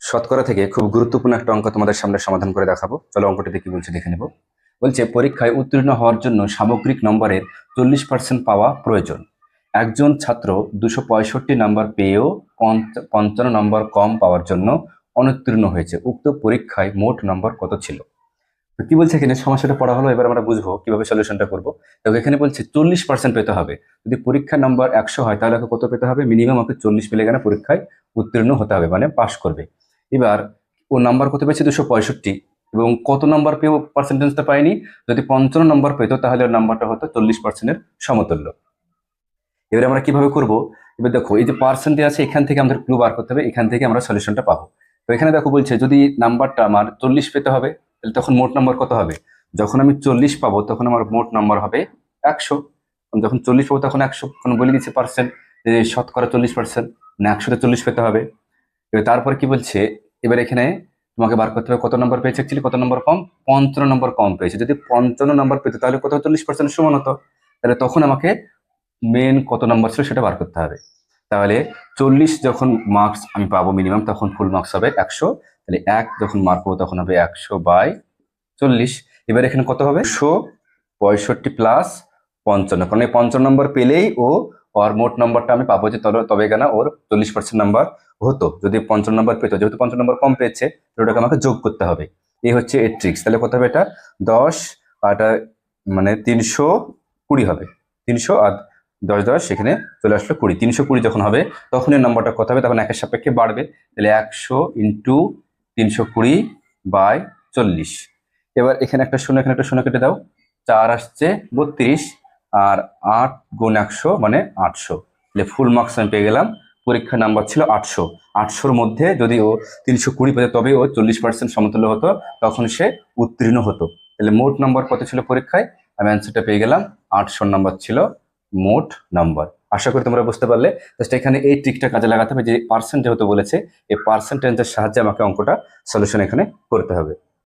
শতকরা থেকে খুব গুরুত্বপূর্ণ একটা অঙ্ক তোমাদের সামনে সমাধান করে দেখাবো। চলো অঙ্কটিতে কি বলছে দেখে নেব। বলছে পরীক্ষায় উত্তীর্ণ হওয়ার জন্য সামগ্রিক নম্বরের 40% পাওয়া প্রয়োজন। একজন ছাত্র 265 নাম্বার পেয়েও 55 নম্বর কম পাওয়ার জন্য অনুত্তীর্ণ হয়েছে। উক্ত পরীক্ষায় মোট নম্বর কত ছিল? তো কি বলছে এখানে, সমস্যাটা পড়া হলো, এবার আমরা বুঝবো কিভাবে সলিউশনটা করবো। তো এখানে বলছে 40% পেতে হবে। যদি পরীক্ষার নম্বর 100 হয় তাহলে ওকে কত পেতে হবে? মিনিমাম ওকে 40 পেলে কেন পরীক্ষায় উত্তীর্ণ হতে হবে, মানে পাশ করবে। এবার ও নাম্বার কত পেয়েছে? 265। এবং কত নাম্বার পেয়েও পার্সেন্টেজটা পায়নি? যদি 55 নম্বর পেতো তাহলে ওর নাম্বারটা হতো 40%-এর সমতুল্য। এবারে আমরা কিভাবে করব? এবার দেখো, এই যে পার্সেন্টে আছে, এখান থেকে আমাদের ক্লু বার করতে হবে, এখান থেকে আমরা সলিউশনটা পাবো। তো এখানে দেখো বলছে যদি নাম্বারটা আমার 40 পেতে হবে তাহলে তখন মোট নাম্বার কত হবে? যখন আমি 40 পাবো তখন আমার মোট নাম্বার হবে 100। যখন 40 পাবো তখন 100, এখন বলে দিচ্ছে পার্সেন্ট, যে শতকরা 40%, মানে 100-তে 40 পেতে হবে। এবার তারপরে কি বলছে, এবার এখানে তোমাকে বার করতে হবে কত নম্বর পেয়েছে, অ্যাকচুয়ালি কত নম্বর কম, 55 নম্বর কম পেয়েছে। যদি 55 নম্বর পেতো তাহলে কত 40% সমান হতো। তাহলে তখন আমাকে মেন কত নাম্বার ছিল সেটা বার করতে হবে। তাহলে 40 যখন মার্কস আমি পাবো মিনিমাম, তখন ফুল মার্কস হবে 100। তাহলে 1 যখন মার্ক পাবো তখন হবে 100/40। এবার এখানে কত হবে? 165 প্লাস 55, কারণ এই 55 নম্বর পেলেই ওর মোট নম্বরটা আমি পাবো, যে তবে কেনা ওর 40% নাম্বার হতো। যদি 55 নম্বর পেতো, যেহেতু 55 নম্বর কম পেয়েছে ওটাকে আমাকে যোগ করতে হবে। এই হচ্ছে এর ট্রিক্স। তাহলে কত হবে? এটা 10 আর মানে 320 হবে। 300 আর 10 এখানে চলে আসলো 20। 320 যখন হবে তখন এর নাম্বারটা কত হবে? তখন একের সাপেক্ষে বাড়বে। তাহলে 100 ইন্টু 320/40। এবার এখানে একটা শূন্য, এখানে একটা শূন্য কেটে দাও। 4 আসছে 32 আর 8 গুণ 100 মানে 800। তাহলে ফুল মার্কস আমি পেয়ে গেলাম। পরীক্ষার নাম্বার ছিল 800। 800-র মধ্যে যদি ও 320 পেত তবে ও 40% সমতুল্য হতো, তখন সে উত্তীর্ণ হতো। তাহলে মোট নাম্বার কত ছিল পরীক্ষায়? আমি অ্যান্সারটা পেয়ে গেলাম, 800 নাম্বার ছিল মোট নাম্বার। আশা করি তোমরা বুঝতে পারলে। জাস্ট এখানে এই ট্রিকটা কাজে লাগাতে হবে, যে পার্সেন্ট যেহেতু বলেছে, এই পার্সেন্টেজের সাহায্যে আমাকে অঙ্কটা সলিউশন এখানে করতে হবে।